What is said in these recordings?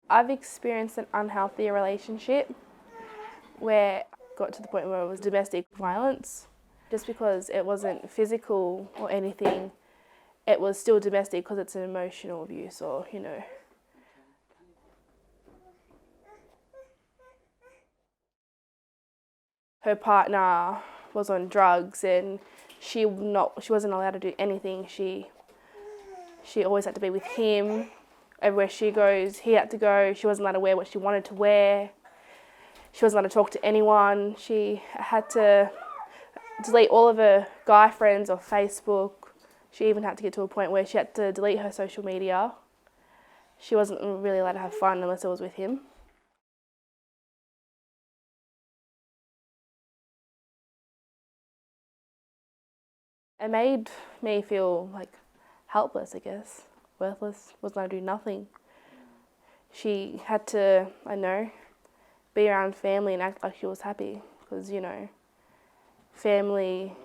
I've experienced an unhealthy relationship where I got to the point where it was domestic violence. Just because it wasn't physical or anything, it was still domestic because it's an emotional abuse or, Her partner was on drugs and she wasn't allowed to do anything. She always had to be with him. Everywhere she goes, he had to go. She wasn't allowed to wear what she wanted to wear. She wasn't allowed to talk to anyone. She had to delete all of her guy friends off Facebook. She even had to get to a point where she had to delete her social media. She wasn't really allowed to have fun unless it was with him. It made me feel like helpless, I guess, worthless, wasn't allowed to do nothing. She had to, be around family and act like she was happy because, the family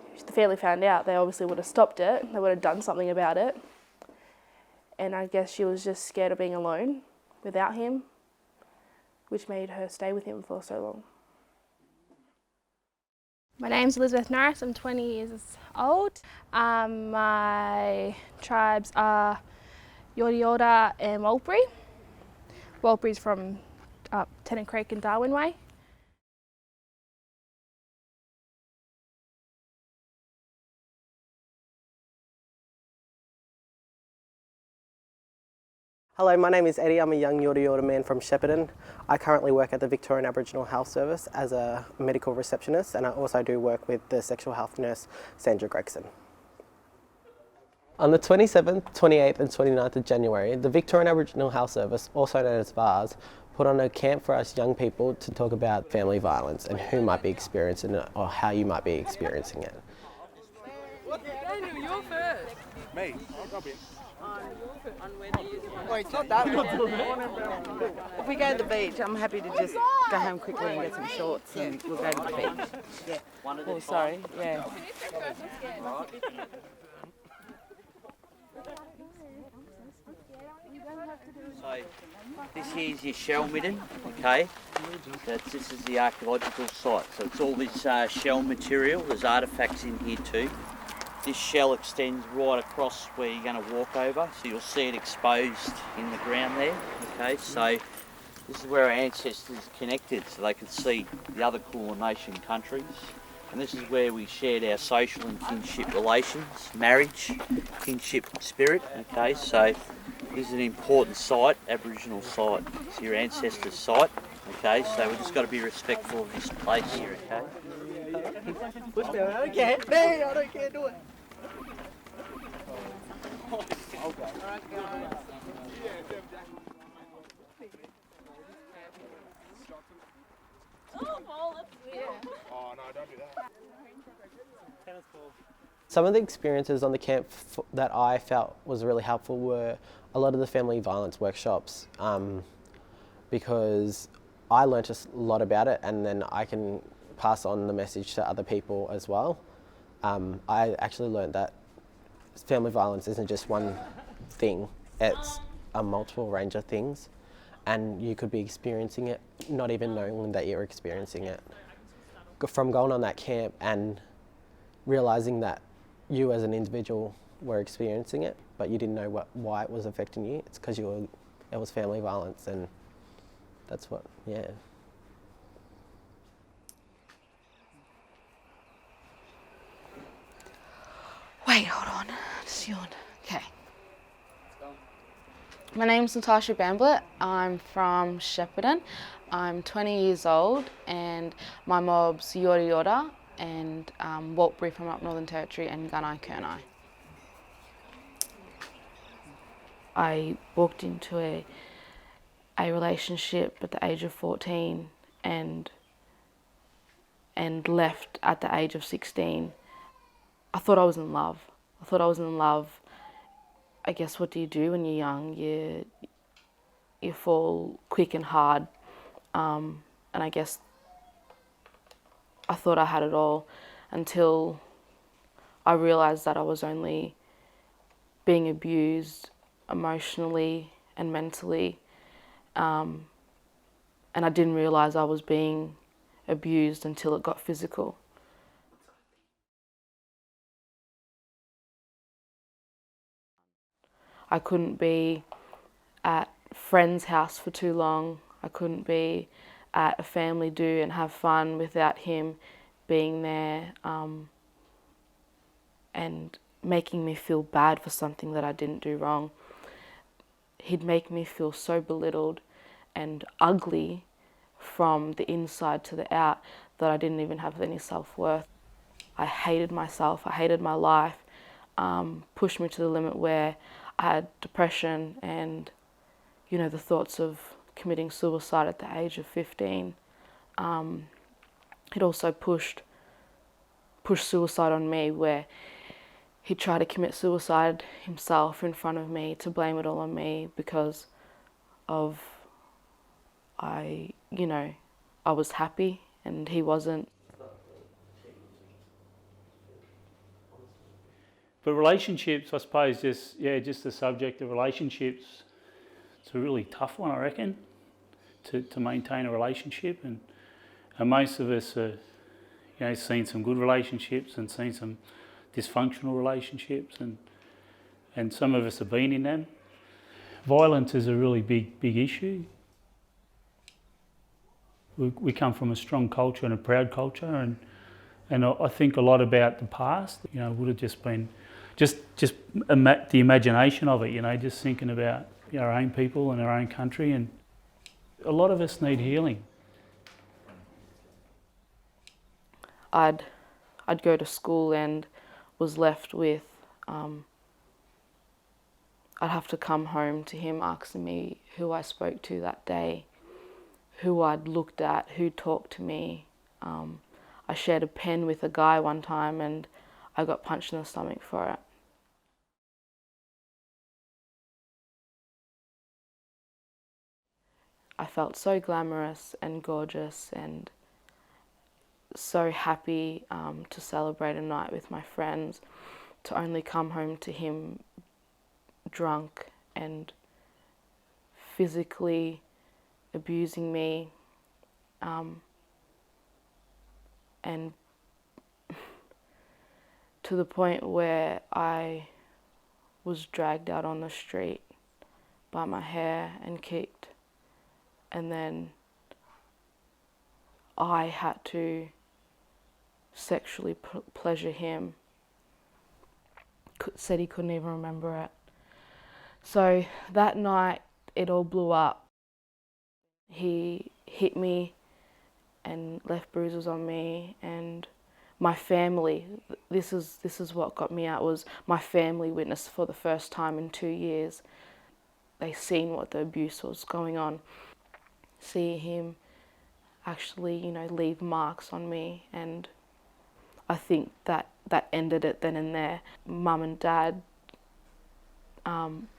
found out, they obviously would have stopped it, they would have done something about it. And I guess she was just scared of being alone without him, which made her stay with him for so long. My name's Elizabeth Norris, I'm 20 years old. My tribes are Yorta Yorta and Walbury. Walbury's from Tennant Creek and Darwin Way. Hello, my name is Eddie. I'm a young Yorta Yorta man from Shepparton. I currently work at the Victorian Aboriginal Health Service as a medical receptionist, and I also do work with the sexual health nurse Sandra Gregson. On the 27th, 28th and 29th of January, the Victorian Aboriginal Health Service, also known as VARS, put on a camp for us young people to talk about family violence and who might be experiencing it or how you might be experiencing it. Daniel, you're first. Me? I'll go in. On whether you Wait, it's not that one. If we go to the beach, I'm happy to just go home quickly and get some shorts and we'll go to the beach. Yeah. Oh, sorry. Yeah. So this here is your shell midden, okay? This is the archaeological site. So it's all this shell material. There's artefacts in here too. This shell extends right across where you're going to walk over, so you'll see it exposed in the ground there. Okay, so this is where our ancestors connected, so they could see the other Kulin Nation countries. And this is where we shared our social and kinship relations, marriage, kinship spirit. Okay, so this is an important site, Aboriginal site. It's your ancestors' site. Okay, so we've just got to be respectful of this place here. Okay. Push me, I don't care. Hey, I don't care, do it. Oh, no, don't do that. Some of the experiences on the camp that I felt was really helpful were a lot of the family violence workshops, because I learnt a lot about it and then I can pass on the message to other people as well. I actually learned that family violence isn't just one thing, it's a multiple range of things, and you could be experiencing it not even knowing that you're experiencing it. From going on that camp and realising that you as an individual were experiencing it, but you didn't know why it was affecting you, it's because it was family violence, and that's what, yeah. Wait, hold on. Just yawn. Okay. My name's Natasha Bamblett. I'm from Shepparton. I'm 20 years old and my mob's Yorta Yorta and Walbury from up Northern Territory and Gunai Kurnai. I walked into a relationship at the age of 14 and left at the age of 16. I thought I was in love. I guess what do you do when you're young? You fall quick and hard. And I guess I thought I had it all until I realised that I was only being abused emotionally and mentally, and I didn't realise I was being abused until it got physical. I couldn't be at friend's house for too long. I couldn't be at a family do and have fun without him being there and making me feel bad for something that I didn't do wrong. He'd make me feel so belittled and ugly from the inside to the out that I didn't even have any self-worth. I hated myself, I hated my life, pushed me to the limit where I had depression and, you know, the thoughts of committing suicide at the age of 15. It also pushed suicide on me, where he tried to commit suicide himself in front of me to blame it all on me because of I was happy and he wasn't. But relationships, I suppose, just the subject of relationships, it's a really tough one, I reckon, to maintain a relationship. And most of us are, seen some good relationships and seen some dysfunctional relationships, and some of us have been in them. Violence is a really big issue. We come from a strong culture and a proud culture, and I think a lot about the past, would have just been just the imagination of it, just thinking about our own people and our own country, and a lot of us need healing. I'd go to school and was left with, I'd have to come home to him asking me who I spoke to that day, who I'd looked at, who talked to me. I shared a pen with a guy one time and I got punched in the stomach for it. I felt so glamorous and gorgeous and so happy to celebrate a night with my friends, to only come home to him drunk and physically abusing me, and to the point where I was dragged out on the street by my hair and kicked, and then I had to sexually pleasure him. Said he couldn't even remember it. So that night it all blew up. He hit me and left bruises on me, and my family, this is what got me out, was my family witnessed for the first time in 2 years. They seen what the abuse was going on. See him actually, leave marks on me, and I think that ended it then and there. Mum and Dad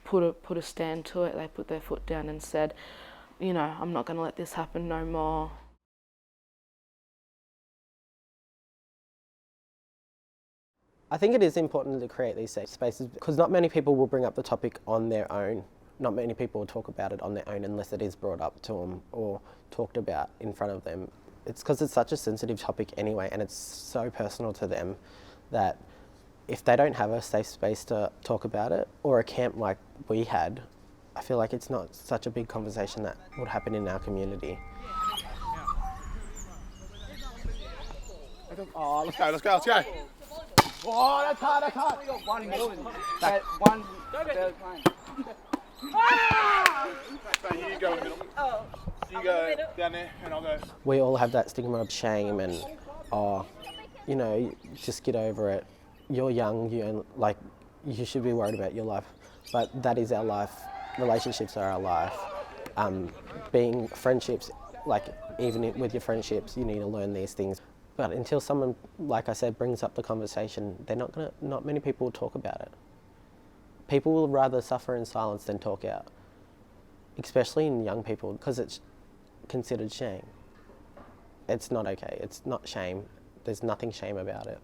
put a stand to it. They put their foot down and said, I'm not going to let this happen no more. I think it is important to create these safe spaces because not many people will bring up the topic on their own. Not many people will talk about it on their own unless it is brought up to them or talked about in front of them. It's because it's such a sensitive topic anyway, and it's so personal to them that if they don't have a safe space to talk about it, or a camp like we had, I feel like it's not such a big conversation that would happen in our community. Oh, let's go. Oh, that's hard. We got one more. One. So you go in the middle. Oh. You go down there and I'll go. We all have that stigma of shame and, just get over it. You're young, you should be worried about your life. But that is our life. Relationships are our life. Being friendships, even with your friendships, you need to learn these things. But until someone, like I said, brings up the conversation, not many people will talk about it. People will rather suffer in silence than talk out, especially in young people, because it's considered shame. It's not okay. It's not shame. There's nothing shame about it.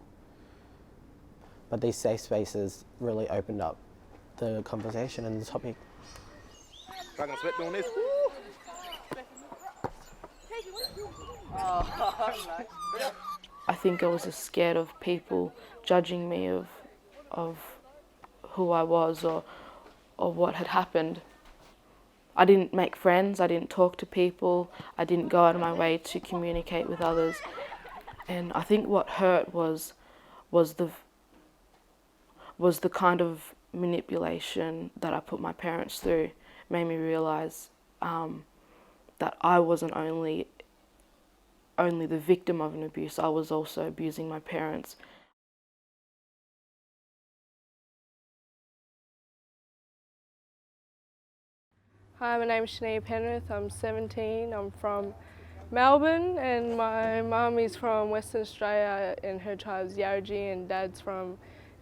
But these safe spaces really opened up the conversation and the topic. I'm gonna sweat doing this. Woo! I think I was just scared of people judging me of who I was or what had happened. I didn't make friends, I didn't talk to people, I didn't go out of my way to communicate with others. And I think what hurt was the kind of manipulation that I put my parents through. Made me realise that I wasn't only the victim of an abuse, I was also abusing my parents. Hi, my name is Shania Penrith. I'm 17. I'm from Melbourne, and my mum is from Western Australia, and her tribe's Yarraji, and dad's from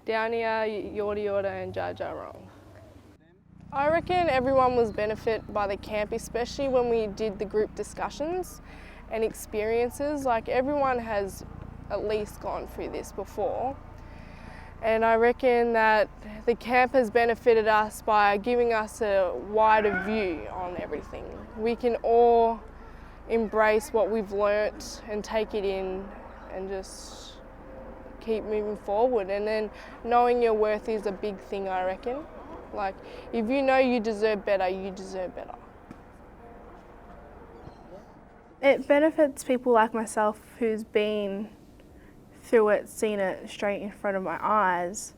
Downia, Yorta Yorta, and Dja Dja Wurrung. I reckon everyone was benefited by the camp, especially when we did the group discussions and experiences. Like, everyone has at least gone through this before. And I reckon that the camp has benefited us by giving us a wider view on everything. We can all embrace what we've learnt and take it in and just keep moving forward. And then knowing your worth is a big thing, I reckon. Like, if you know you deserve better, you deserve better. It benefits people like myself who's been through it, seen it straight in front of my eyes,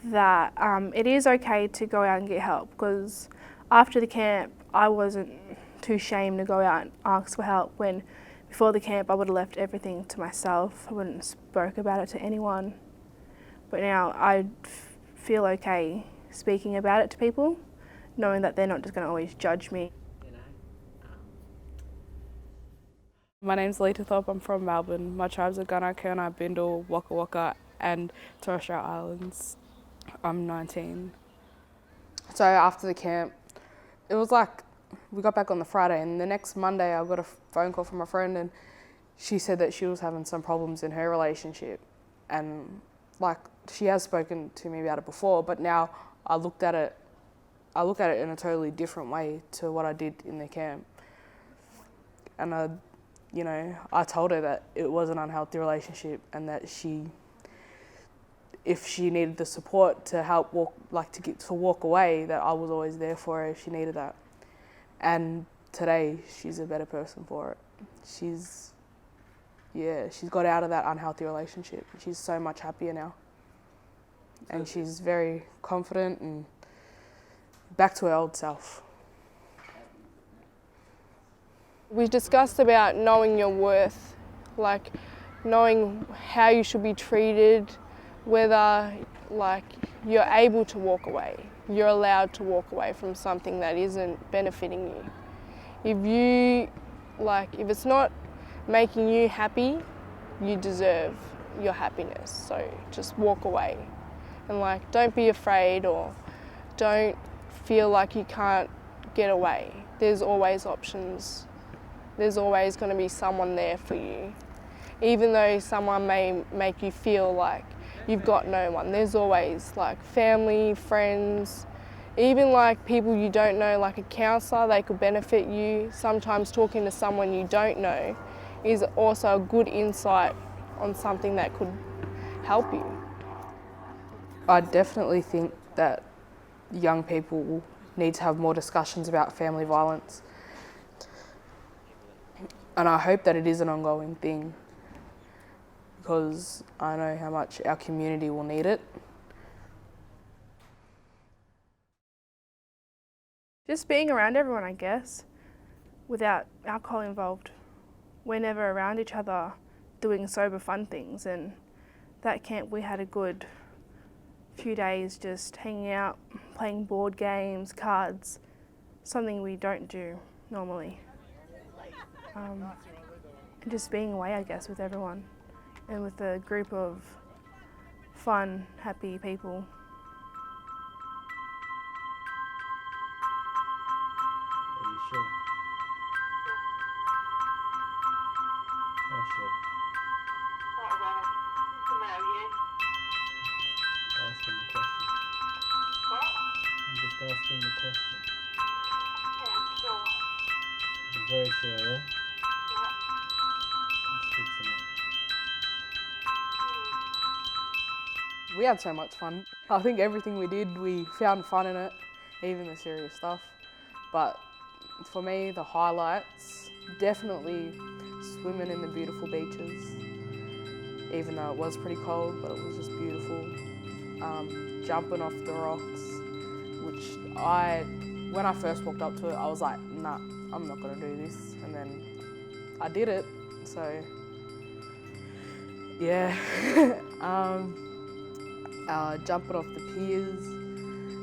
that it is okay to go out and get help, because after the camp I wasn't too ashamed to go out and ask for help, when before the camp I would have left everything to myself. I wouldn't have spoke about it to anyone. But now I feel okay speaking about it to people, knowing that they're not just going to always judge me. My name's Lita Thorpe, I'm from Melbourne. My tribes are Gunai, Kurnai, Bindal, Waka Waka and Torres Strait Islands. I'm 19. So after the camp, it was like we got back on the Friday, and the next Monday I got a phone call from a friend, and she said that she was having some problems in her relationship, and like she has spoken to me about it before, but now I look at it in a totally different way to what I did in the camp. And I told her that it was an unhealthy relationship, and that if she needed the support to help walk away, that I was always there for her if she needed that. And today she's a better person for it. She's got out of that unhealthy relationship. She's so much happier now. And she's very confident and back to her old self. We discussed about knowing your worth, like knowing how you should be treated, whether like you're able to walk away, you're allowed to walk away from something that isn't benefiting you. If it's not making you happy, you deserve your happiness, so just walk away. And don't be afraid, or don't feel like you can't get away. There's always options. There's always going to be someone there for you. Even though someone may make you feel like you've got no one, there's always family, friends, even people you don't know, like a counsellor, they could benefit you. Sometimes talking to someone you don't know is also a good insight on something that could help you. I definitely think that young people need to have more discussions about family violence. And I hope that it is an ongoing thing, because I know how much our community will need it. Just being around everyone, I guess, without alcohol involved. We're never around each other doing sober fun things, and that camp we had a good few days just hanging out, playing board games, cards, something we don't do normally. And just being away, I guess, with everyone and with a group of fun, happy people. Are you sure? How sure? Asking the question. I'm just asking the question. Yeah, I'm sure. You're very sure, yeah? Yeah. We had so much fun. I think everything we did, we found fun in it, even the serious stuff. But for me, the highlights, definitely swimming in the beautiful beaches. Even though it was pretty cold, but it was just beautiful. Jumping off the rocks, which when I first walked up to it, I was like, nah, I'm not gonna do this. And then I did it, so yeah. Jumping off the piers,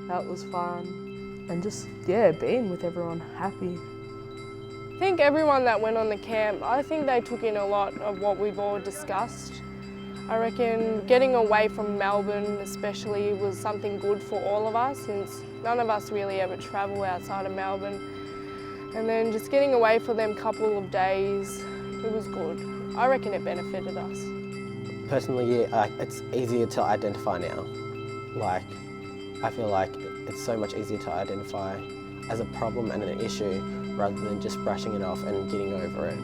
that was fun. And just, yeah, being with everyone happy. I think everyone that went on the camp, I think they took in a lot of what we've all discussed. I reckon getting away from Melbourne especially was something good for all of us, since none of us really ever travel outside of Melbourne. And then just getting away for them couple of days, it was good. I reckon it benefited us. Personally, yeah, it's easier to identify now. Like, I feel like it's so much easier to identify as a problem and an issue rather than just brushing it off and getting over it.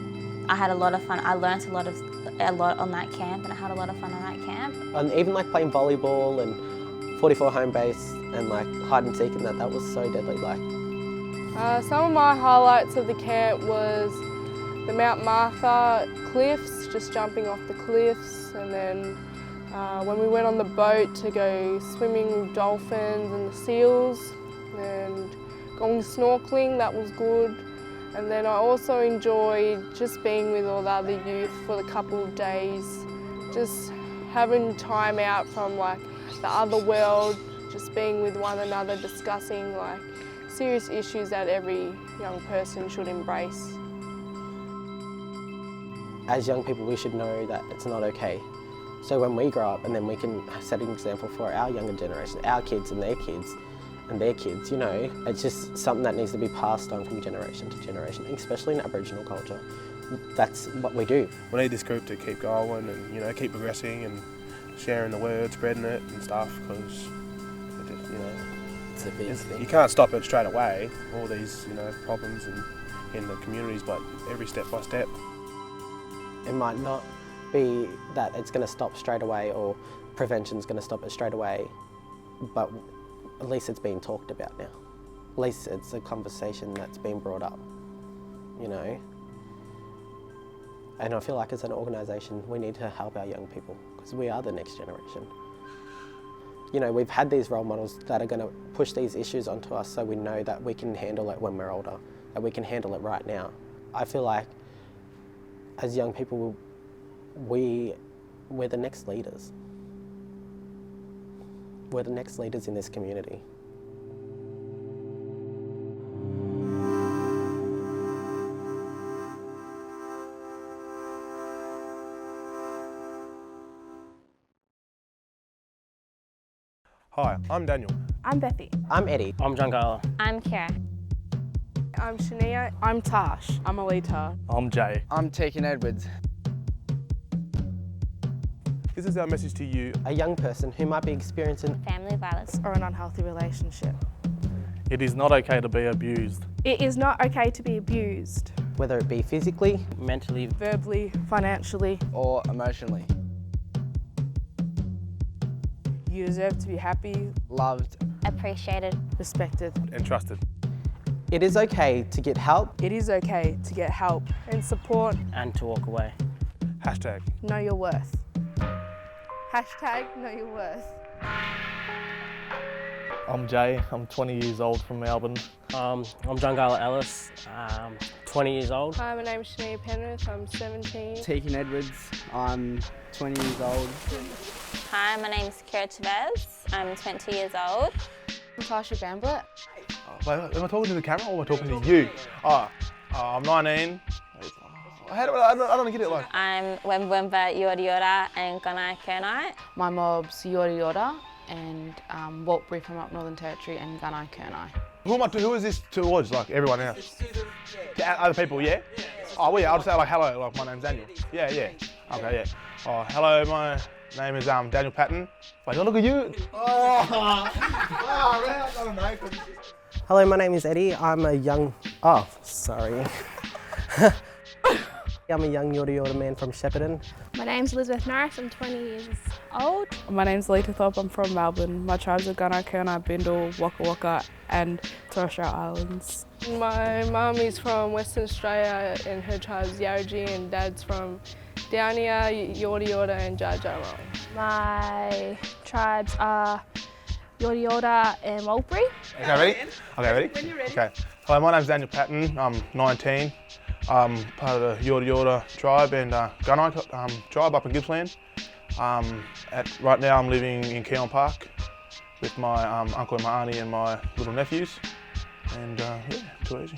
I had a lot of fun. I learnt a lot on that camp, and I had a lot of fun on that camp. And even like playing volleyball and 44 home base and like hide and seek and that was so deadly. Like, some of my highlights of the camp was the Mount Martha cliffs, just jumping off the cliffs, and then when we went on the boat to go swimming with dolphins and the seals, and going snorkeling, that was good. And then I also enjoyed just being with all the other youth for the couple of days, just having time out from like the other world, just being with one another, discussing like serious issues that every young person should embrace. as young people, we should know that it's not okay. So when we grow up, and then we can set an example for our younger generation, our kids and their kids, and their kids, you know, it's just something that needs to be passed on from generation to generation, especially in Aboriginal culture. That's what we do. We need this group to keep going and, you know, keep progressing and sharing the word, spreading it and stuff, because, you know, it's a big thing. You can't stop it straight away, all these, you know, problems in the communities, but every step by step. It might not be that it's going to stop straight away or prevention's going to stop it straight away, but at least it's being talked about now. At least it's a conversation that's being brought up, you know. And I feel like as an organisation, we need to help our young people because we are the next generation. You know, we've had these role models that are going to push these issues onto us so we know that we can handle it when we're older, that we can handle it right now. I feel like as young people, we're the next leaders. We're the next leaders in this community. Hi, I'm Daniel. I'm Bethy. I'm Eddie. I'm Giancarlo. I'm Kira. I'm Shania. I'm Tash. I'm Alita. I'm Jay. I'm Tegan Edwards. This is our message to you. A young person who might be experiencing Family violence. Or an unhealthy relationship. It is not okay to be abused. It is not okay to be abused. whether it be physically, mentally, verbally, financially, or emotionally. You deserve to be happy, loved, appreciated, respected, and trusted. It is okay to get help. It is okay to get help and support, and to walk away. Hashtag know your worth. Hashtag know your worth. I'm Jay, I'm 20 years old from Melbourne. I'm Giancarlo Ellis, 20 years old. Hi, my name's Shania Penrith, I'm 17. Tegan Edwards, I'm 20 years old. Hi, my name's Kira Chavez, I'm 20 years old. I'm Tasha Bamblett. Am I talking to the camera or am I talking to you? I'm 19. I don't get it like. I'm Wemba Yorta Yorta and Gunai Kurnai. My mob's Yorta Yorta and Waltbury from up Northern Territory and Gunai Kurnai. Who is this towards? Like everyone else? To other people, yeah? Oh, well, yeah, I'll just say like hello, like my name's Daniel. Yeah. Okay, yeah. Oh, hello, my name is Daniel Patton. Like, oh, look at you. I don't know. Hello, my name is Eddie. I'm a young... Oh, sorry. I'm a young Yorta Yorta man from Shepparton. My name's Elizabeth Norris, I'm 20 years old. My name's Lita Thorpe, I'm from Melbourne. My tribes are Gunai, Kurnai, Bindal, Waka Waka and Torres Strait Islands. My mum is from Western Australia and her tribe's Yarraji, and dad's from Downia, Yorta Yorta and Dja Dja Wurrung. My tribes are Yorta Yorta and Walbury. Okay, ready? Okay, ready? When you're ready. Okay. Hello, my name's Daniel Patton. I'm 19. I'm part of the Yorta Yorta tribe and Gunai tribe up in Gippsland. Right now I'm living in Keon Park with my uncle and my auntie and my little nephews. And yeah, too easy.